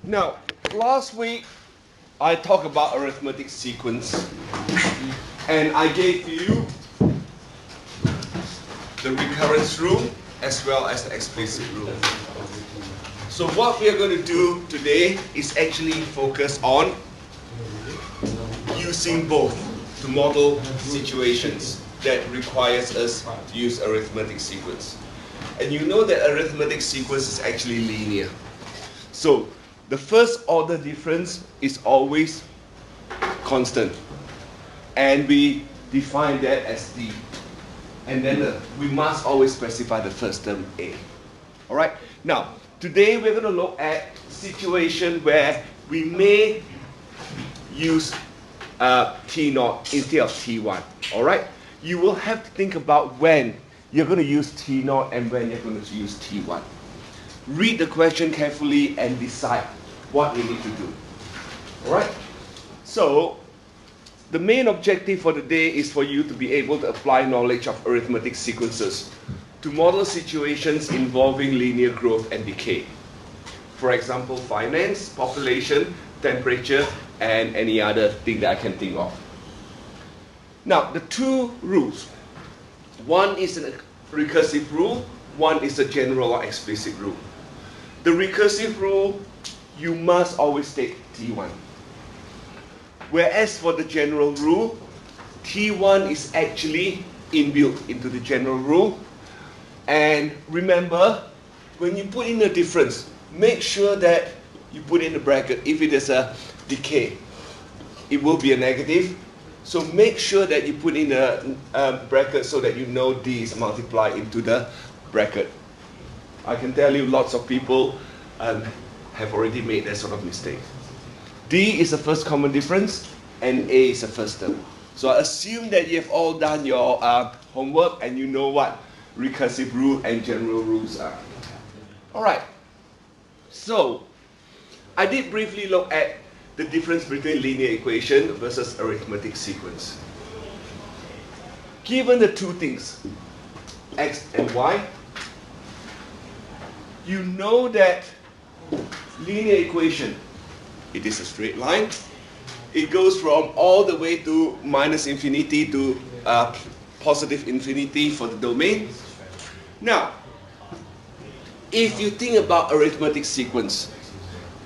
Now, last week I talked about arithmetic sequence, and I gave you the recurrence rule as well as the explicit rule. So what we are going to do today is actually focus on using both to model situations that requires us to use arithmetic sequence. And you know that arithmetic sequence is actually linear. So the first order difference is always constant, and we define that as D. And then we must always specify the first term A. All right. Now today we're going to look at situation where we may use T0 instead of T1. All right. You will have to think about when you're going to use T0 and when you're going to use T1. Read the question carefully and decide what we need to do. All right? So, the main objective for the day is for you to be able to apply knowledge of arithmetic sequences to model situations involving linear growth and decay. For example, finance, population, temperature, and any other thing that I can think of. Now, the two rules. One is a recursive rule, one is a general or explicit rule. The recursive rule, you must always take T1. Whereas for the general rule, T1 is actually inbuilt into the general rule. And remember, when you put in a difference, make sure that you put in a bracket. If it is a decay, it will be a negative. So make sure that you put in a bracket so that you know D is multiplied into the bracket. I can tell you lots of people have already made that sort of mistake. D is the first common difference and A is the first term. So I assume that you have all done your homework and you know what recursive rule and general rules are. Alright, so I did briefly look at the difference between linear equation versus arithmetic sequence. Given the two things, x and y, you know that linear equation, it is a straight line. It goes from all the way to minus infinity to positive infinity for the domain. Now, if you think about arithmetic sequence,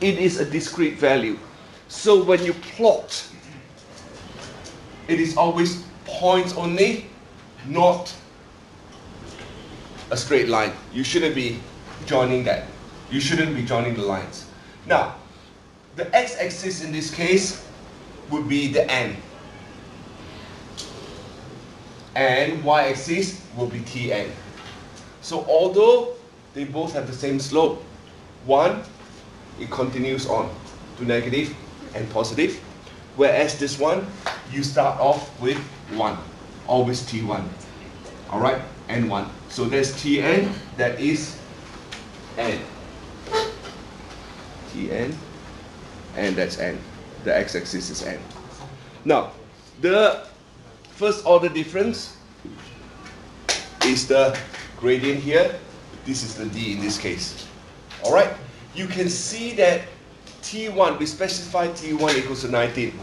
it is a discrete value. So when you plot, it is always points only, not a straight line. You shouldn't be joining that. You shouldn't be joining the lines. Now, the x-axis in this case would be the n. And y-axis will be Tn. So although they both have the same slope, one, it continues on to negative and positive, whereas this one, you start off with 1, always T1. Alright, and 1. So there's Tn, that is n. Tn, and that's n. The x-axis is n. Now, the first order difference is the gradient here. This is the D in this case. Alright, you can see that T1, we specify T1 equals to 19.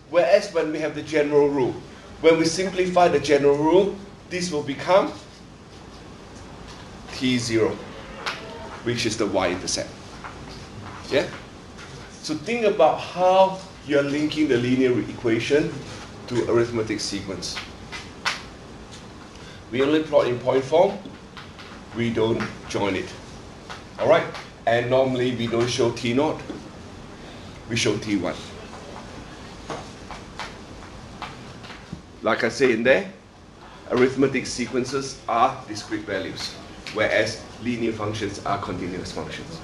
Whereas when we have the general rule, when we simplify the general rule, this will become T0, which is the y-intercept. Yeah? So think about how you're linking the linear equation to arithmetic sequence. We only plot in point form, we don't join it. Alright? And normally we don't show T0, we show T1. Like I say in there, arithmetic sequences are discrete values, whereas linear functions are continuous functions.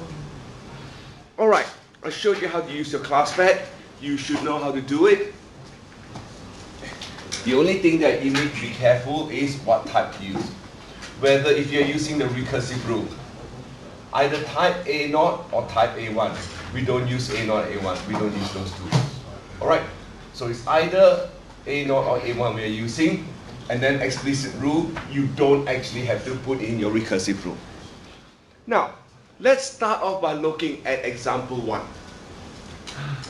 Alright, I showed you how to use your class pad. You should know how to do it. The only thing that you need to be careful is what type to use. Whether if you're using the recursive rule, either type A0 or type A1. We don't use A0, A1. We don't use those two. Alright, so it's either A0 or A1 we are using, and then explicit rule, you don't actually have to put in your recursive rule. Now, let's start off by looking at example 1.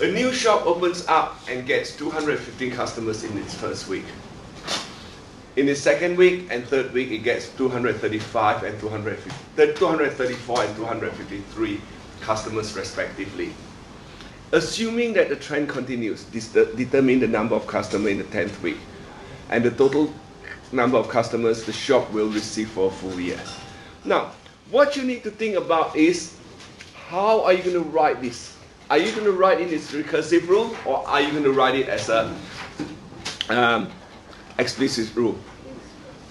A new shop opens up and gets 215 customers in its first week. In the second week and third week, it gets 234 and 253 customers respectively. Assuming that the trend continues, determine the number of customers in the 10th week and the total number of customers the shop will receive for a full year. Now, what you need to think about is, how are you going to write this? Are you going to write it as recursive rule, or are you going to write it as a explicit rule?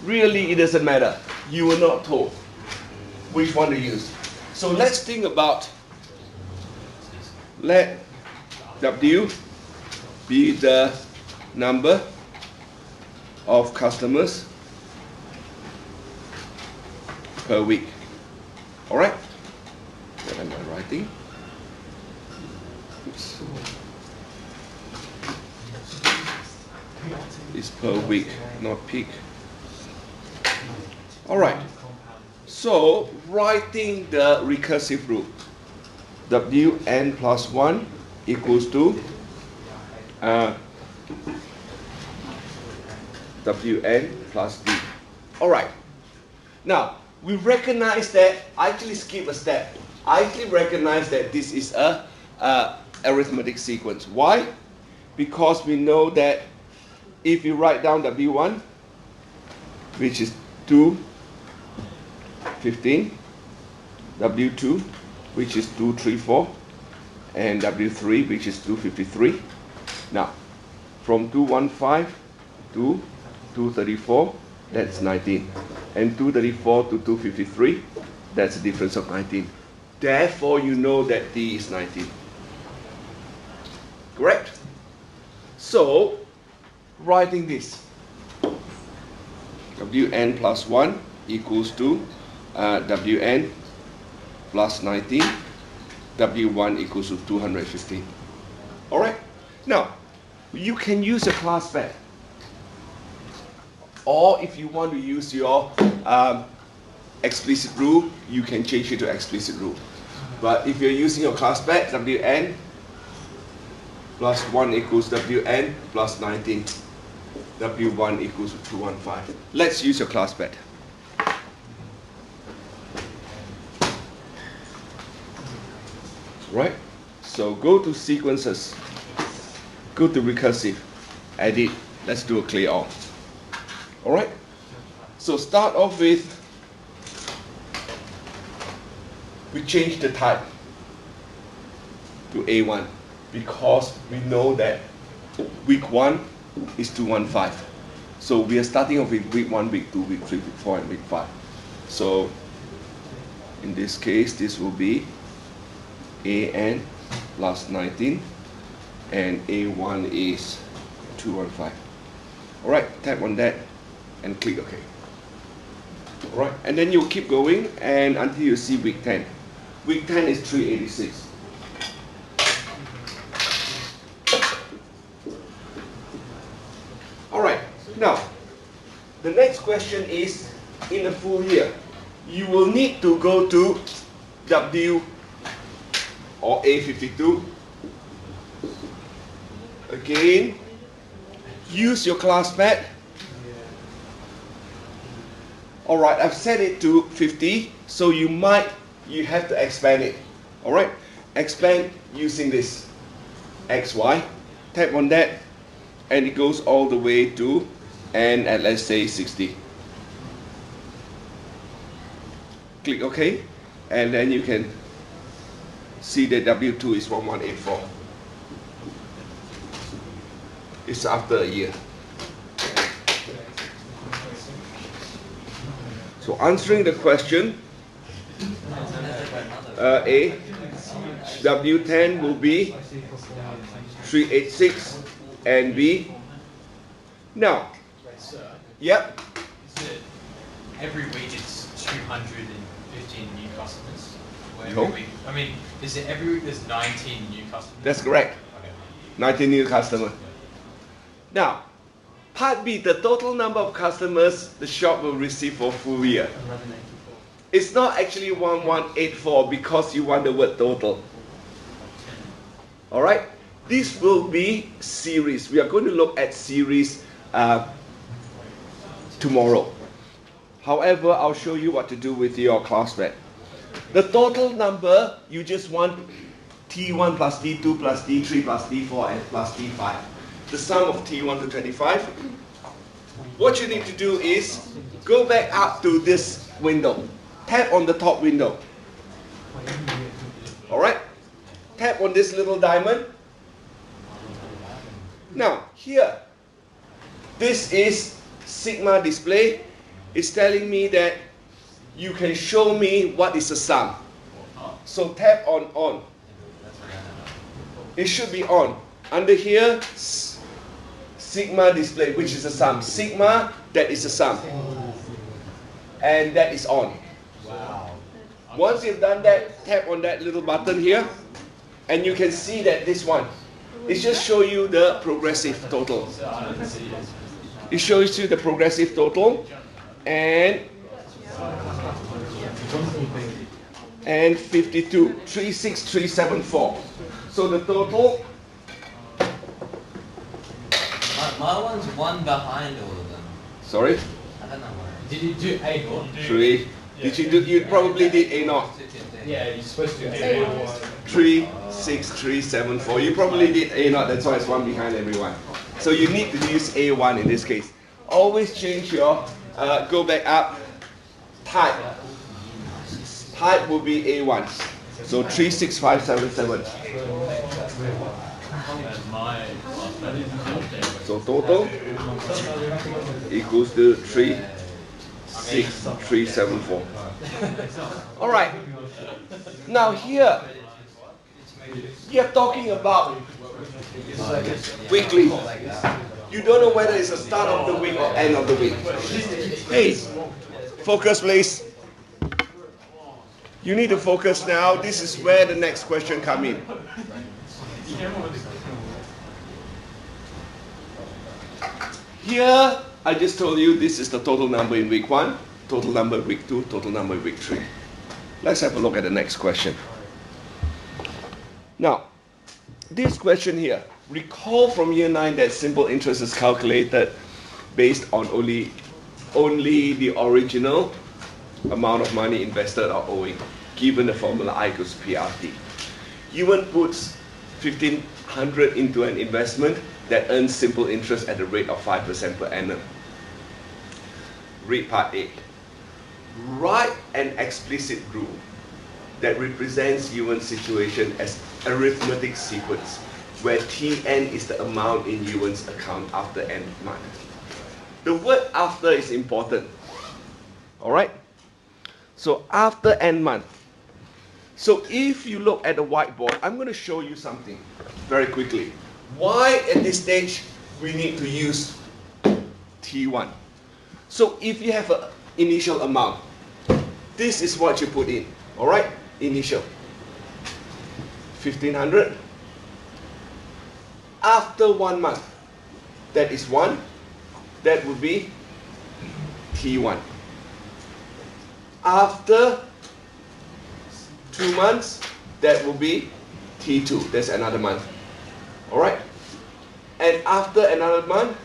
Really, it doesn't matter. You were not told which one to use. So let's think about, let W be the number of customers per week. All right? What am I writing? Oops. It's per week, not peak. All right. So writing the recursive rule, Wn plus 1 equals to Wn plus d. All right. Now, we recognize that, I actually skip a step. I actually recognize that this is a arithmetic sequence. Why? Because we know that if you write down W1, which is 215, W2, which is 234, and W3, which is 253. Now, from 215 to 234, that's 19. And 234 to 253, that's a difference of 19. Therefore, you know that D is 19. Correct? So, writing this, Wn plus 1 equals to Wn plus 19, W1 equals to 215. All right? Now, you can use a class pad. Or if you want to use your explicit rule, you can change it to explicit rule. But if you're using your class pad, Wn plus 1 equals Wn plus 19. W1 equals to 215. Let's use your class pad. Right? So go to sequences, go to recursive, edit, let's do a clear all. Alright? So start off with, we change the type to A1 because we know that week 1 is 215. So we are starting off with week 1, week 2, week 3, week 4, and week 5. So in this case, this will be AN plus 19, and A1 is 215. Alright, tap on that and click OK. Alright, and then you keep going and until you see week 10. Week 10 is 386. Alright, now the next question is, in a full year, you will need to go to W or A52. Again, use your class pad. Alright, I've set it to 50, so you have to expand it. Alright, expand using this XY. Tap on that, and it goes all the way to N at, let's say, 60. Click OK, and then you can see that W2 is 1184. It's after a year. So answering the question, A, W10 will be 386, and B. Now, yep. Is it every week it's 215 new customers? Or every No. week? I mean, is it every week there's 19 new customers? That's correct. Okay. 19 new customers. Now, part B, the total number of customers the shop will receive for a full year. It's not actually 1184 because you want the word total. Alright? This will be series. We are going to look at series tomorrow. However, I'll show you what to do with your classmate. The total number, you just want T1 plus T2 plus T3 plus T4 and plus T5. The sum of T1 to 25. What you need to do is go back up to this window. Tap on the top window. Alright? Tap on this little diamond. Now, here, this is sigma display. It's telling me that you can show me what is the sum. So tap on on. It should be on. Under here, sigma display, which is the sum. Sigma, that is the sum. And that is on. Once you've done that, tap on that little button here, and you can see that this one, it just shows you the progressive total. It shows you the progressive total, and 52, 36374. So the total. My one's one behind all of them. Sorry? I don't know where. Did you do A naught? 3. Did you do? You probably did A naught. Yeah, you're supposed to do A naught. 3, 6, 3, 7, 4. You probably did A naught. That's why it's one behind everyone. So you need to use A1 in this case. Always change your. Go back up. Type. Type will be A1. So 36577. So total equals to 36374. All right. Now here, we are talking about weekly. You don't know whether it's the start of the week or end of the week. Hey, focus please. You need to focus now. This is where the next question comes in. Here, I just told you this is the total number in week 1, total number in week 2, total number in week 3. Let's have a look at the next question. Now, this question here, recall from year 9 that simple interest is calculated based on only the original amount of money invested or owing, given the formula I equals PRT. Yuan puts 1,500 into an investment that earns simple interest at the rate of 5% per annum. Read part A. Write an explicit rule that represents Yuan's situation as arithmetic sequence, where Tn is the amount in Yuan's account after n month. The word after is important. Alright? So after n month. So if you look at the whiteboard, I'm going to show you something very quickly. Why at this stage we need to use T1. So if you have an initial amount, this is what you put in. Alright? Initial. 1,500. After 1 month, that is 1. That would be T1. After 2 months, that will be T2. That's another month. Alright? And after another month,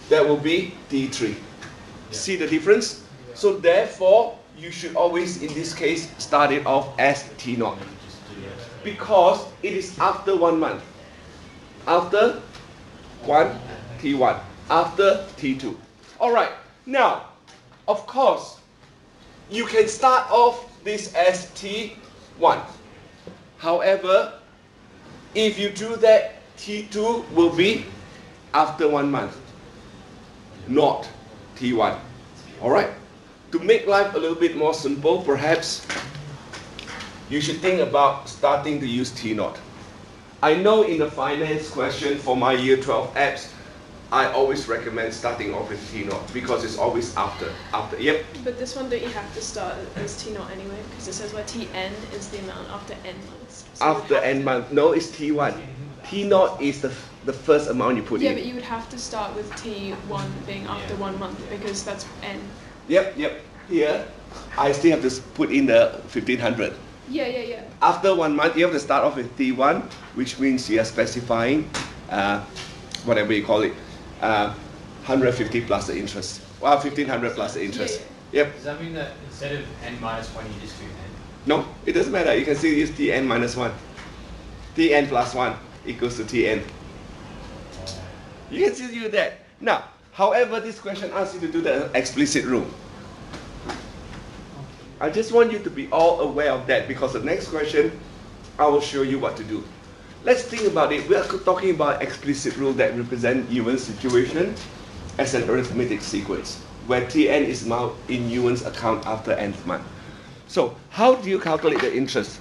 that will be T3. See the difference? So therefore, you should always, in this case, start it off as T0. Because it is after 1 month. After 1, T1. After T2. Alright, now, of course, you can start off this as T1. However, if you do that, T2 will be after 1 month, not T1. Alright? To make life a little bit more simple, perhaps you should think about starting to use T0. I know in the finance question for my year 12 apps, I always recommend starting off with T0 because it's always after. Yep. But this one, don't you have to start as T0 anyway? Because it says where Tn is the amount after n months. So After n month. No, it's T1. T0 is the first amount you put in. Yeah, but you would have to start with T1 being after 1 month because that's n. Yep. here, I still have to put in the 1500. Yeah. After 1 month, you have to start off with T1, which means you are specifying, whatever you call it, 150 plus the interest. Well, 1500 plus the interest. Yep. Does that mean that instead of n minus 1, you just do n? No, it doesn't matter. You can still use Tn minus 1. Tn plus 1 equals to Tn. You can still use that. Now, however, this question asks you to do the explicit rule. I just want you to be all aware of that, because the next question, I will show you what to do. Let's think about it. We are talking about explicit rule that represent Ewan's situation as an arithmetic sequence, where Tn is amount in Ewan's account after nth month. So, how do you calculate the interest?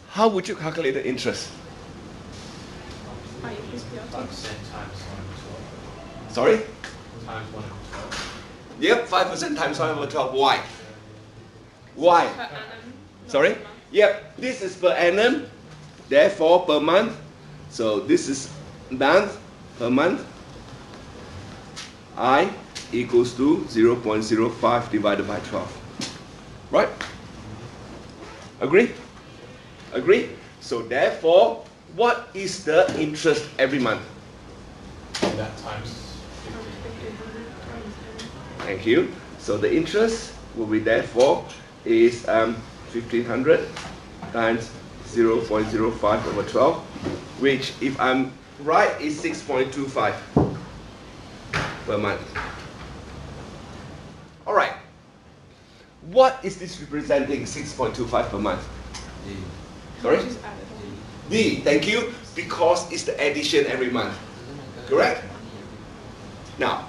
How would you calculate the interest? 5% times 1 over 12. Sorry? Times 1 over 12. Yep, 5% times 1 over 12. Why? Why? Per annum. Sorry? Yep, this is per annum, therefore per month. So this is month per month. I equals to 0.05 divided by 12. Right? Agree? Agree? So therefore, what is the interest every month? That times 15. Thank you. So the interest will be therefore is 1500 times 0.05 over 12, which if I'm right is 6.25 per month. All right. What is this representing 6.25 per month? Sorry? Just add it on. D, thank you, because it's the addition every month. Correct? Now,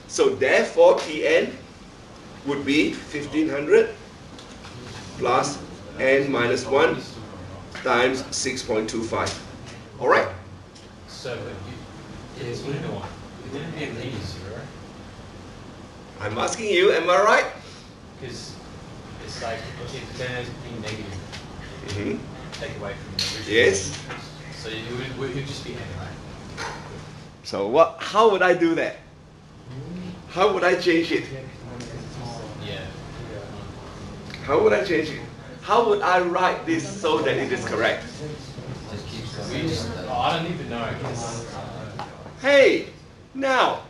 so therefore Tn would be 1500 plus n minus 1 times 6.25. All right? So, it's 1 to 1. It wouldn't be a linear 0. I'm asking you, am I right? Because it's like, if then there's being negative, Mm-hmm. take away from the original. Yes. So it would just be n, right? So what? How would I do that? How would I change it? Yeah. How would I change it? How would I write this so that it is correct? Just keeps We going. just, I don't even know. Because Hey, now,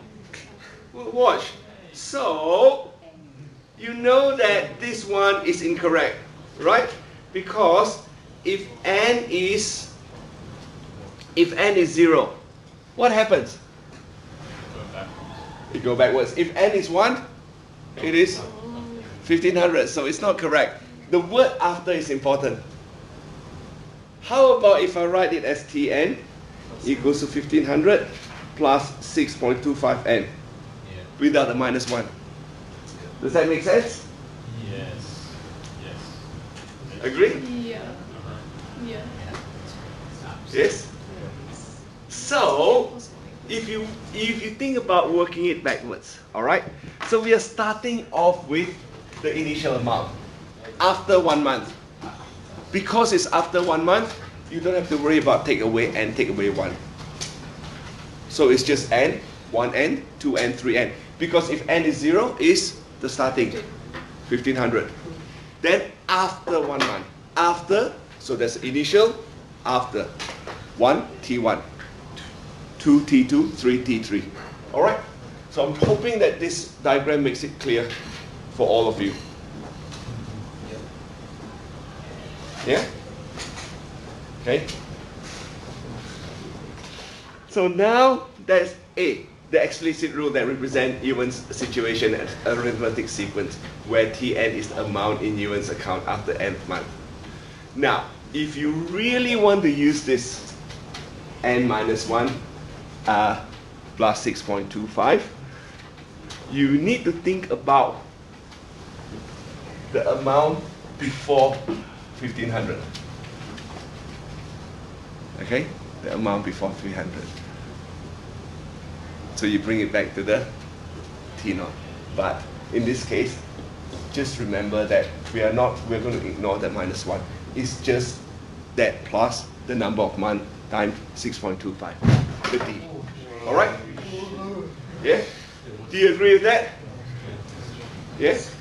watch. So, you know that this one is incorrect, right? Because if n is 0, what happens? It go backwards. If n is 1, it is 1500, so it's not correct. The word after is important. How about if I write it as Tn equals to 1500 plus 6.25n Yeah. without the minus 1? Does that make sense? Yes. Yes. Agree? Yeah. Yeah. Yes? So, if you think about working it backwards, all right? So we are starting off with the initial amount after 1 month. Because it's after 1 month, you don't have to worry about take away n, take away 1. So it's just n, 1n, 2n, 3n. Because if n is 0, is the starting 1500. Then after 1 month, after, so that's initial, after 1 T1, 2 T2, 3 T3. All right? So I'm hoping that this diagram makes it clear for all of you. Yeah? Okay? So now that's A, the explicit rule that represents Ewan's situation as arithmetic sequence, where Tn is the amount in Ewan's account after nth month. Now, if you really want to use this n minus 1 plus 6.25, you need to think about the amount before 1500. Okay? The amount before 300. So you bring it back to the T0. But in this case, just remember that we're going to ignore the minus 1. It's just that plus the number of months times 6.25, the T. Alright? Yeah? Do you agree with that? Yes?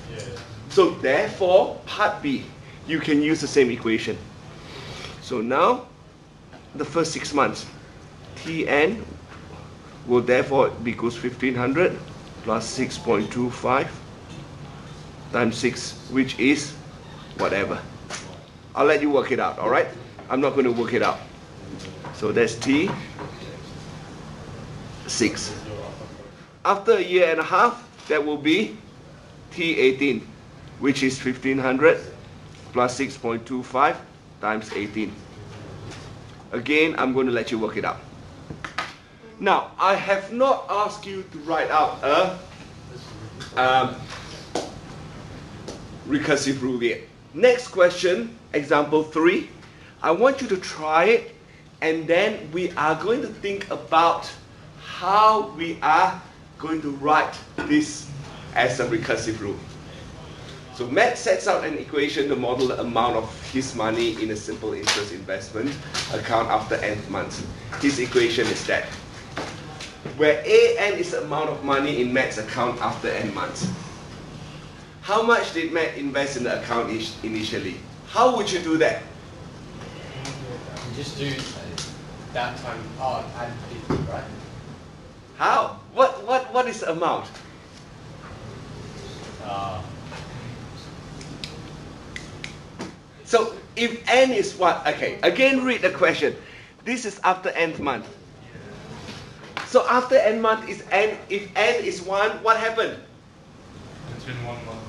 So therefore, part B, you can use the same equation. So now, the first 6 months, Tn will therefore be equals 1500 plus 6.25 times 6, which is whatever. I'll let you work it out, alright? I'm not going to work it out. So that's T6. After a year and a half, that will be T18, which is 1500 plus 6.25 times 18. Again, I'm going to let you work it out. Now, I have not asked you to write out a recursive rule yet. Next question, example 3. I want you to try it, and then we are going to think about how we are going to write this as a recursive rule. So Matt sets out an equation to model the amount of his money in a simple interest investment account after nth month. His equation is that, where AN is the amount of money in Matt's account after n months. How much did Matt invest in the account initially? How would you do that? You just do that time, add 50, right? How? What is the amount? So if n is what? Okay, again read the question. This is after nth month. So after n month is n, if n is 1, what happened? It's been 1 month.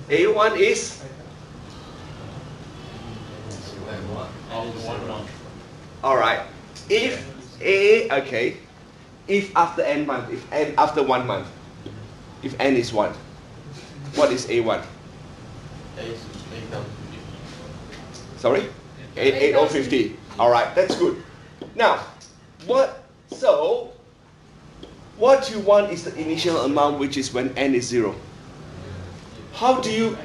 A1 is? After 1 month. Alright. If A, okay. If after n month, if n after 1 month, if n is 1, what is A1? Sorry? 8050. Alright, that's good. Now, what you want is the initial amount, which is when n is 0. How do you,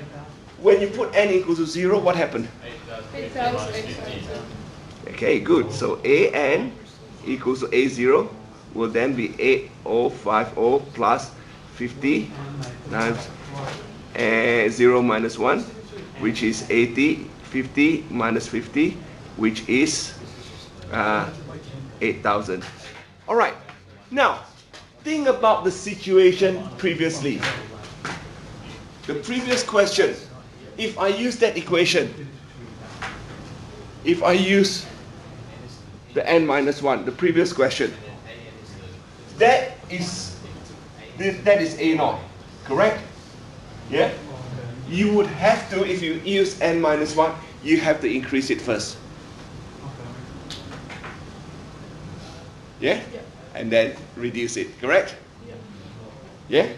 when you put n equals to 0, what happened? 8,000. Okay, good. So AN equals to A0 will then be 8050 plus 50 times 0 minus 1, which is 80. 50 minus 50, which is 8,000. All right. Now, think about the situation previously. The previous question, if I use that equation, if I use the n minus 1, the previous question, that is A0, correct? Yeah? You would have to, if you use n minus 1, you have to increase it first. Yeah? And then reduce it, correct? Yeah?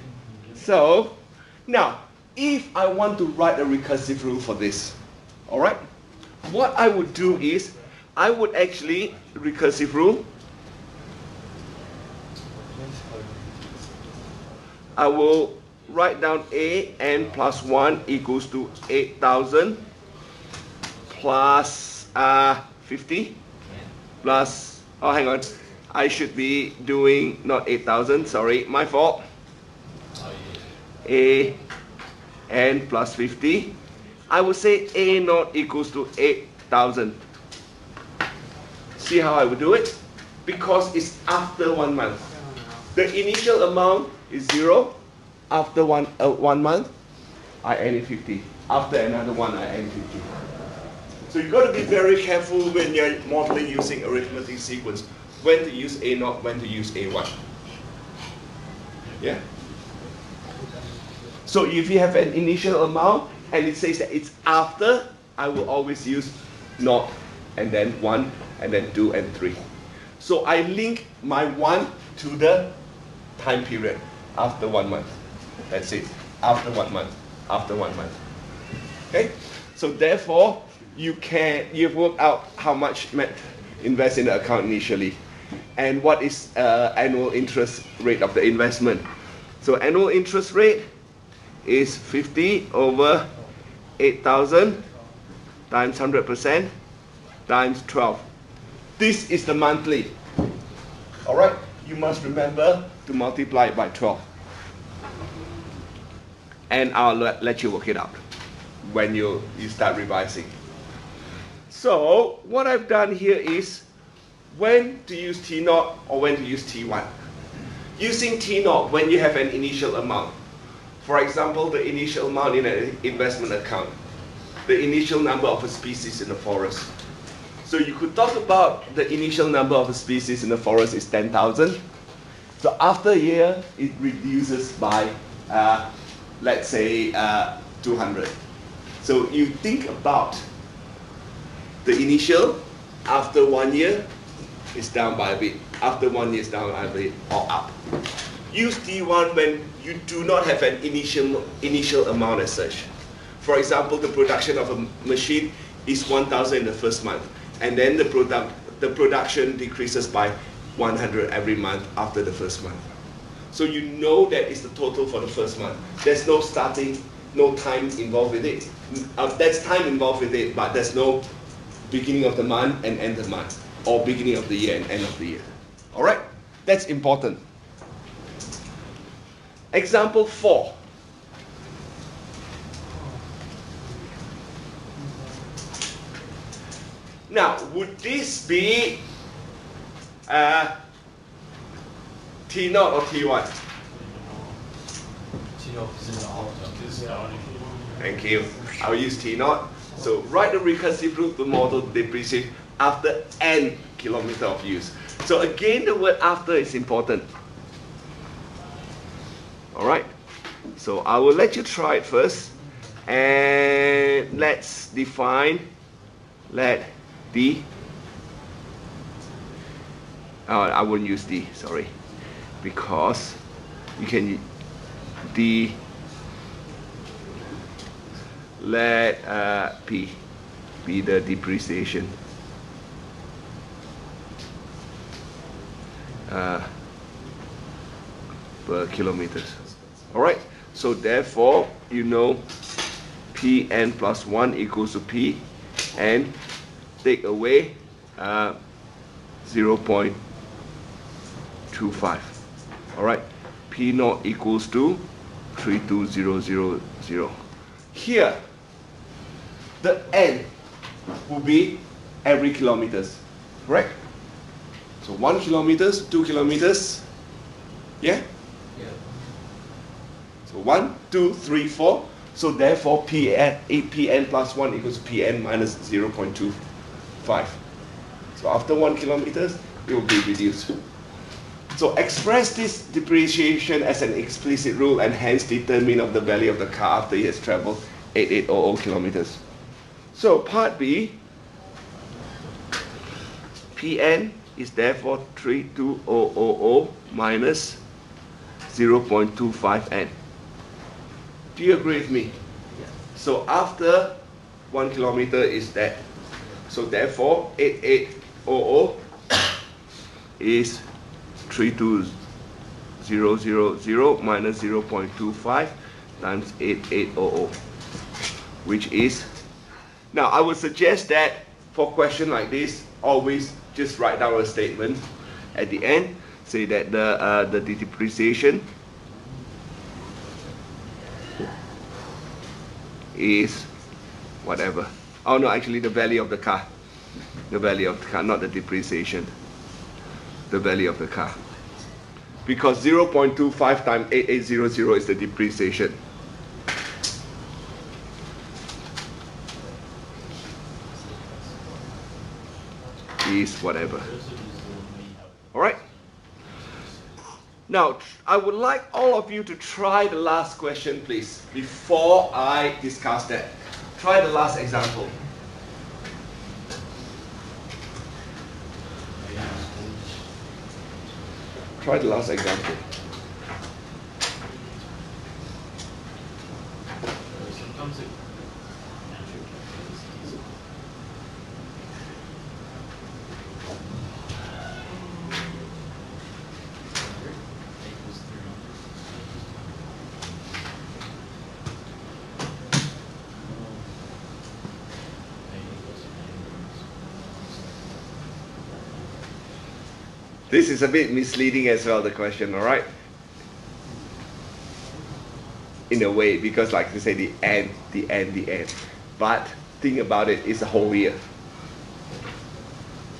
So, now, if I want to write a recursive rule for this, alright? What I would do is, I would actually, recursive rule, I will write down a n plus 1 equals to 8,000 plus 50 plus, oh hang on, I should be doing not 8,000, sorry, my fault. A n plus 50. I would say a naught equals to 8,000. See how I would do it? Because it's after 1 month. The initial amount is 0. After one month, I add 50. After another one, I add 50. So you've got to be very careful when you're modeling using arithmetic sequence. When to use A0, when to use A1. Yeah? So if you have an initial amount and it says that it's after, I will always use 0 and then 1 and then 2 and 3. So I link my 1 to the time period after 1 month. That's it. After 1 month. After 1 month. Okay? So therefore, you've worked out how much invest in the account initially, and what is annual interest rate of the investment. So annual interest rate is 50 over 8,000 times 100% times 12. This is the monthly. All right? You must remember to multiply it by 12. and I'll let you work it out when you start revising. So what I've done here is when to use T0 or when to use T1. Using T0 when you have an initial amount. For example, the initial amount in an investment account, the initial number of a species in the forest. So you could talk about the initial number of a species in the forest is 10,000. So after a year, it reduces by, let's say, 200. So you think about the initial, after 1 year, it's down by a bit. After 1 year, it's down by a bit, or up. Use T1 when you do not have an initial amount as such. For example, the production of a machine is 1,000 in the first month, and then the production decreases by 100 every month after the first month. So you know that is the total for the first month. There's no starting, no time involved with it. There's time involved with it, but there's no beginning of the month and end of the month, or beginning of the year and end of the year. All right, that's important. Example 4. Now, would this be T0 or T1? Thank you. I'll use T0. So write the recursive rule to model depreciation after n kilometer of use. So again, the word after is important. All right. So I will let you try it first, and let's define. Let D. Oh, I won't use D. Sorry, because you can D. Let P be the depreciation. Per kilometers. All right. So therefore, you know, Pn plus 1 equals to P, and take away 0.25. All right. P0 equals to 32000. Here, the n will be every kilometers, correct? So 1 kilometers, 2 kilometers, yeah? Yeah. So 1, 2, 3, 4. So therefore Pn plus 1 equals Pn minus 0.25. So after 1 kilometers, it will be reduced. So express this depreciation as an explicit rule and hence determine of the value of the car after it has traveled 8800 kilometers. So part B, Pn is therefore 32000 minus 0.25n. Do you agree with me? Yeah. So after 1 kilometer is that. So therefore 8800 is 32000 minus 0.25 times 8800, which is, now I would suggest that for a question like this, always just write down a statement at the end, say that the depreciation is whatever. Oh no, actually the value of the car. The value of the car, not the depreciation. The value of the car. Because 0.25 times 8800 is the depreciation. Is whatever. Alright? Now, I would like all of you to try the last question, please, before I discuss that. Try the last example. Try the last example. This is a bit misleading as well, the question, all right? in a way, because like they say the end, the end, the end. But think about it, it's a whole year.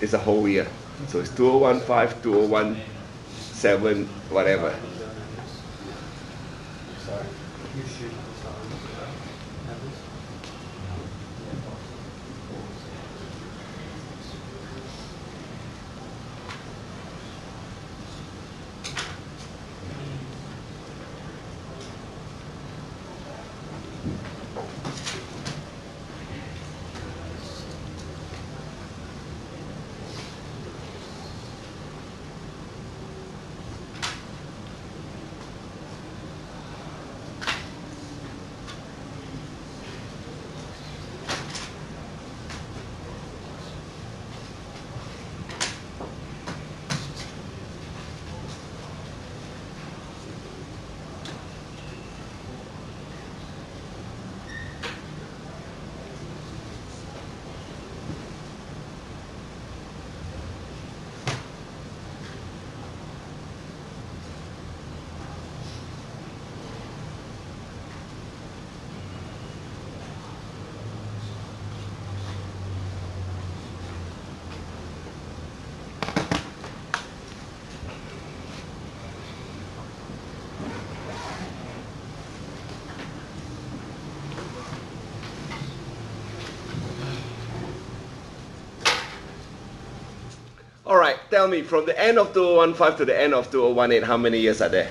It's a whole year. So it's 2015, 2017, whatever. All right, tell me, from the end of 2015 to the end of 2018, how many years are there?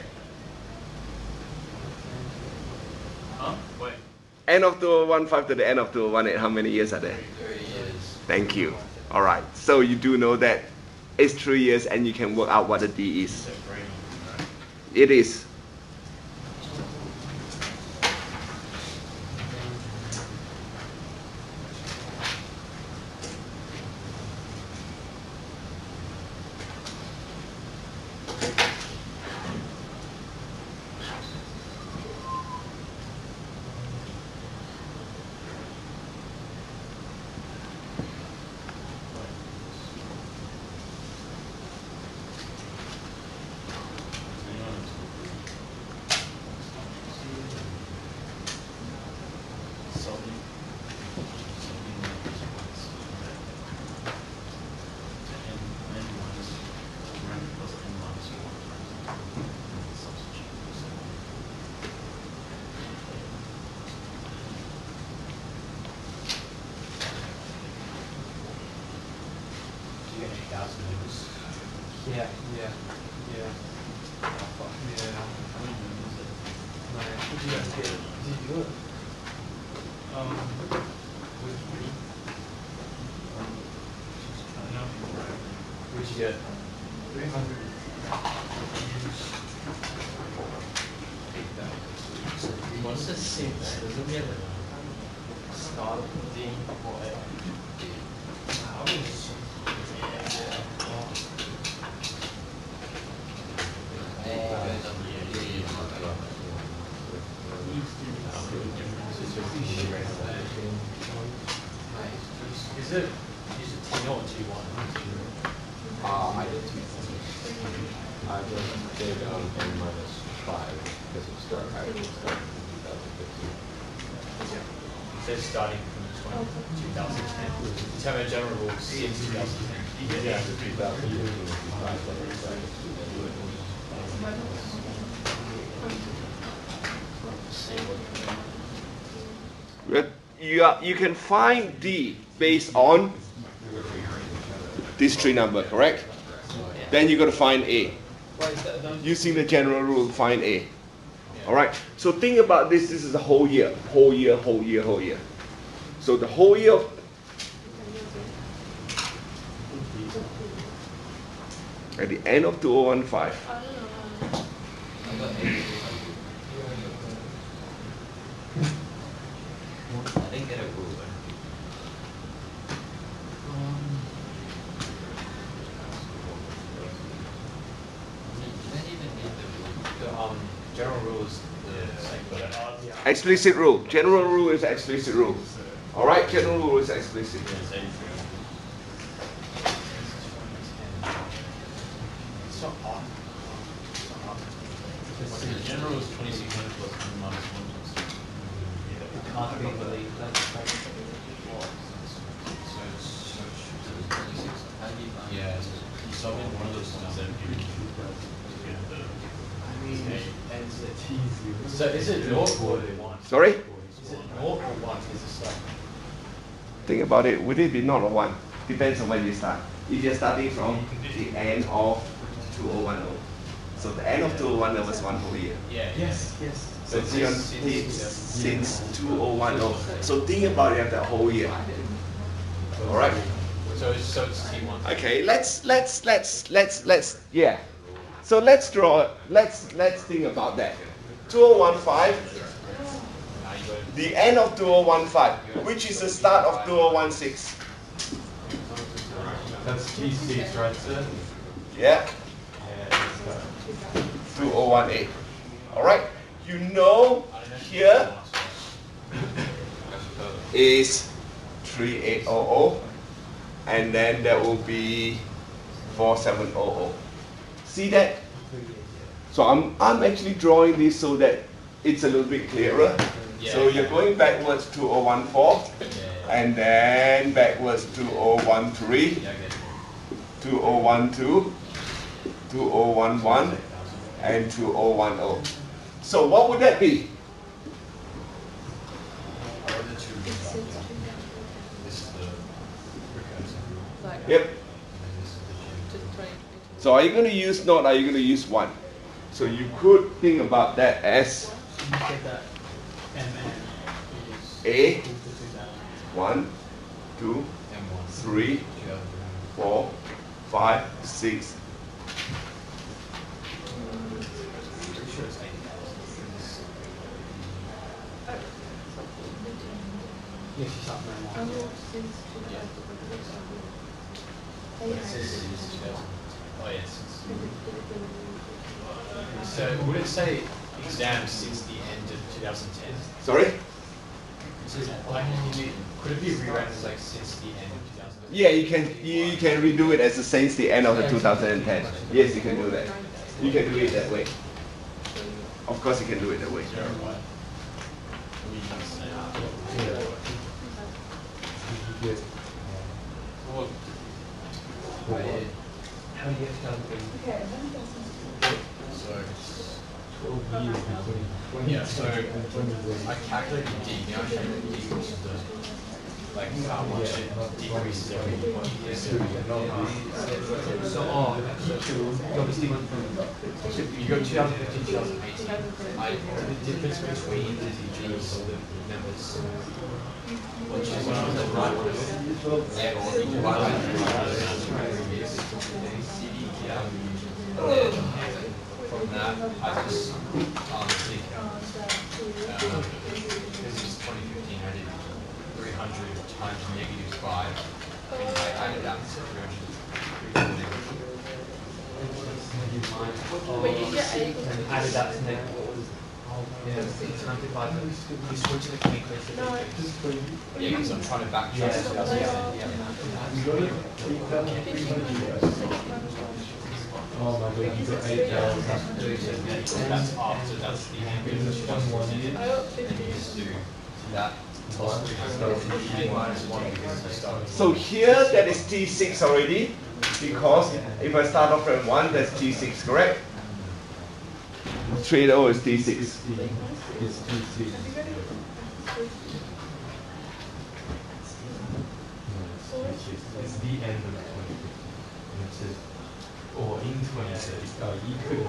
Huh? Wait. End of 2015 to the end of 2018, how many years are there? 3 years. Thank you. All right, so you do know that it's 3 years and you can work out what the D is. It is. Yeah. Yeah. What'd you get? 300. What's the same? Doesn't get it. Start D or A. Is it T0 or T1? I did 2 things. I just did N minus 5 because it started in 2015. It says starting from 2010. Determine general rules since 2010. Yeah, 2015 and 2005. You can find D based on these 3 numbers, correct? Then you got to find A. Using the general rule, find A. All right. So think about this. This is a whole year, whole year, whole year, whole year. So the whole year. At the end of 2015. I got 8. I didn't get a rule. The general rule is the same, but Explicit rule. General rule is explicit rule. All right. General rule is explicit. it's not off. It's not off. So the general is 2600 plus n minus 1 plus. Can't be believed. That's right. So it's 26. Yeah, so you sub in one of those ones that give you the. So is it naught or 1? Sorry? Is it naught or 1 is the start? Think about it. Would it be not or 1? Depends on when you start. If you're starting from the end of 2010. So the end of 2010 was 1 whole year. Yeah. Yes, yes. So since 2010. So think about it that whole year. All right. So it's T1. Okay. Let's yeah. So let's draw. Let's think about that. 2015. The end of 2015, which is the start of 2016. That's T6, right, sir? Yeah. 2018. All right. You know here is 3800, and then there will be 4700. See that? So I'm actually drawing this so that it's a little bit clearer. So you're going backwards to 2014, and then backwards to 2013, 2012, 2011, and 2010. So what would that be? Yep. So are you going to use not? Are you going to use 1? So you could think about that as You said that MN is A, equal to 2000. 1, 2, 3, 4, 5, 6. Pretty sure it's 8,000. Yes, you start from M1. But it says it is 2000. Oh yes. So would it say exams since the end of 2010? Sorry? It says, like, could it be rewritten as like since the end of 2010? Yeah, you can redo it as the since the end of the 2010. Yes, you can do that. You can do it that way. Of course, you can do it that way. Zero, what? We use well, How do you get 2000? so 12 years between. yeah, so I calculated D. Now I calculated D, which is the like how much it decreases every year. So, you obviously went from You go 2015, 2018. The difference between these numbers, which is one of the right one, and or you divide by the previous CD, and then from that I just think because it's 2015, I did 300 times -5, and I added up to 300. But you get A. and added that to negative. Yeah, times divide. You switch to the calculator. No. Yeah, because I'm trying to backtrack to 2007. Oh my god, you got 8,000. That's after, that's the end of 2010. I got And 50. you just do that plus 300 minus 1 because you start with So here that is T6 already, because if I start off from 1, that's T6, correct? 3.0 is T6. It's T6. It's the end of 2015. And it says, or in 2030. Oh, you could.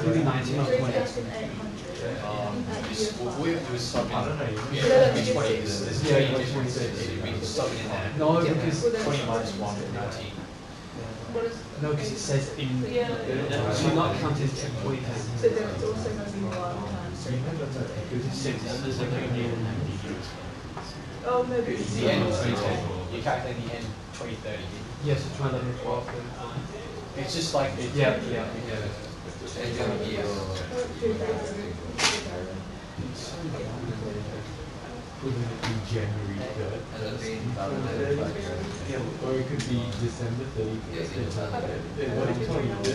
Maybe 19 or 20. what we have to do is sub in. I don't know. Yeah, which 20 is this? Yeah, 20 20, differences. We can sub it in there. No, because 20 minus 1 is 19. What is? no, because it says in. Yeah. So you're not counting employee time. So then it's also going to be 1 times. Because it says this is like a year and a half. Oh, no, It's because the end of 2010. You calculate the end 2030. Yes, so try 11, 12, 13. It's just like it. Yeah. End of year. Wasn't it in January 3rd? Has it been validated by the Or it could be December 31st. What are you talking about?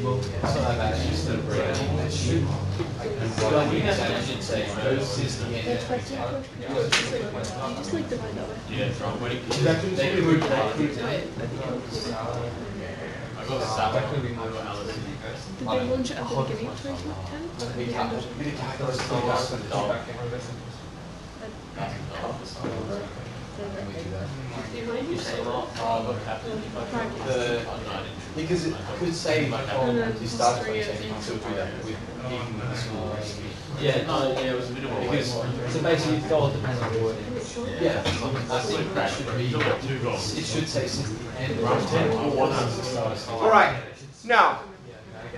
Well, so that's just a break. It should, like you said, it should say since the end. You just like divide that way. Yeah, from when They could I got that could be more Alice. Did they launch it at the beginning of 2010? Or at the end of Because it could say like you start 2010, you can still do that with Yeah, no, yeah, it was a bit of a because so basically it all depends on the wording. yeah, I think that should be. It should say since the end of 2010. All right. Now,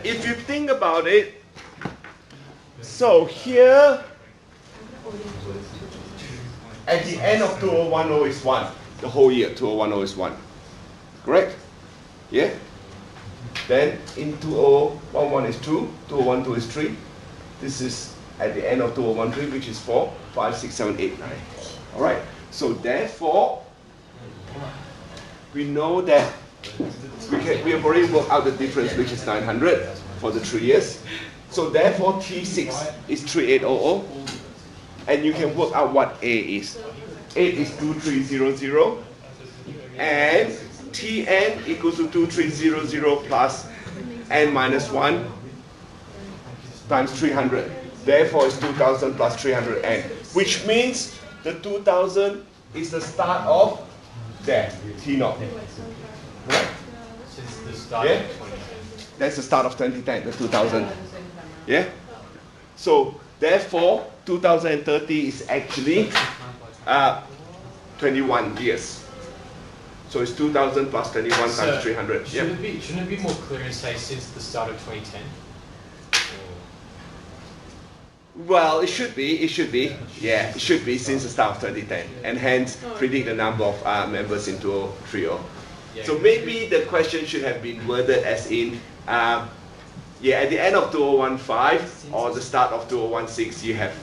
if you think about it, so here at the end of 2010 is 1. The whole year 2010 is 1. Correct? Yeah? Then in 2011 is 2, 2012 is 3. This is at the end of 2013, which is 4, 5, 6, 7, 8, 9. All right. So therefore, we know that we have already worked out the difference, which is 900 for the 3 years. So therefore, T6 is 3800, and you can work out what A is. A is 2300, and Tn equals to 2300 plus n minus 1 times 300. Therefore, it's 2000 plus 300n, which means the 2000 is the start of that T0. Right? Since the start Yeah? of 2010. That's the start of 2010, the 2000. Yeah? So, therefore, 2030 is actually 21 years. So it's 2000 plus 21 times So, 300. Shouldn't Yep. it be more clear and say since the start of 2010? Well, it should be. It should be. Yeah, it should be since the start of 2010, and hence predict the number of members in 2030. So maybe the question should have been worded as in, yeah, at the end of 2015 or the start of 2016, you have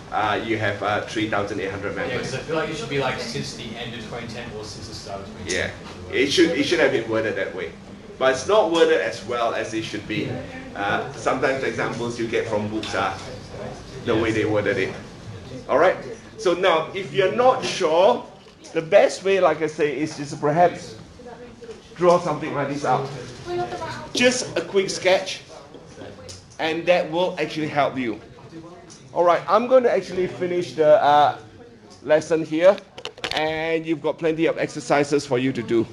3,800 Yeah, because members. I feel like it should be like since the end of 2010 or since the start of 2010. Yeah, it should have been worded that way, but it's not worded as well as it should be. Sometimes the examples you get from books are the way they worded it. All right. So now, if you're not sure, the best way, like I say, is just perhaps draw something like this out. Just a quick sketch, and that will actually help you. All right. I'm going to actually finish the lesson here, and you've got plenty of exercises for you to do.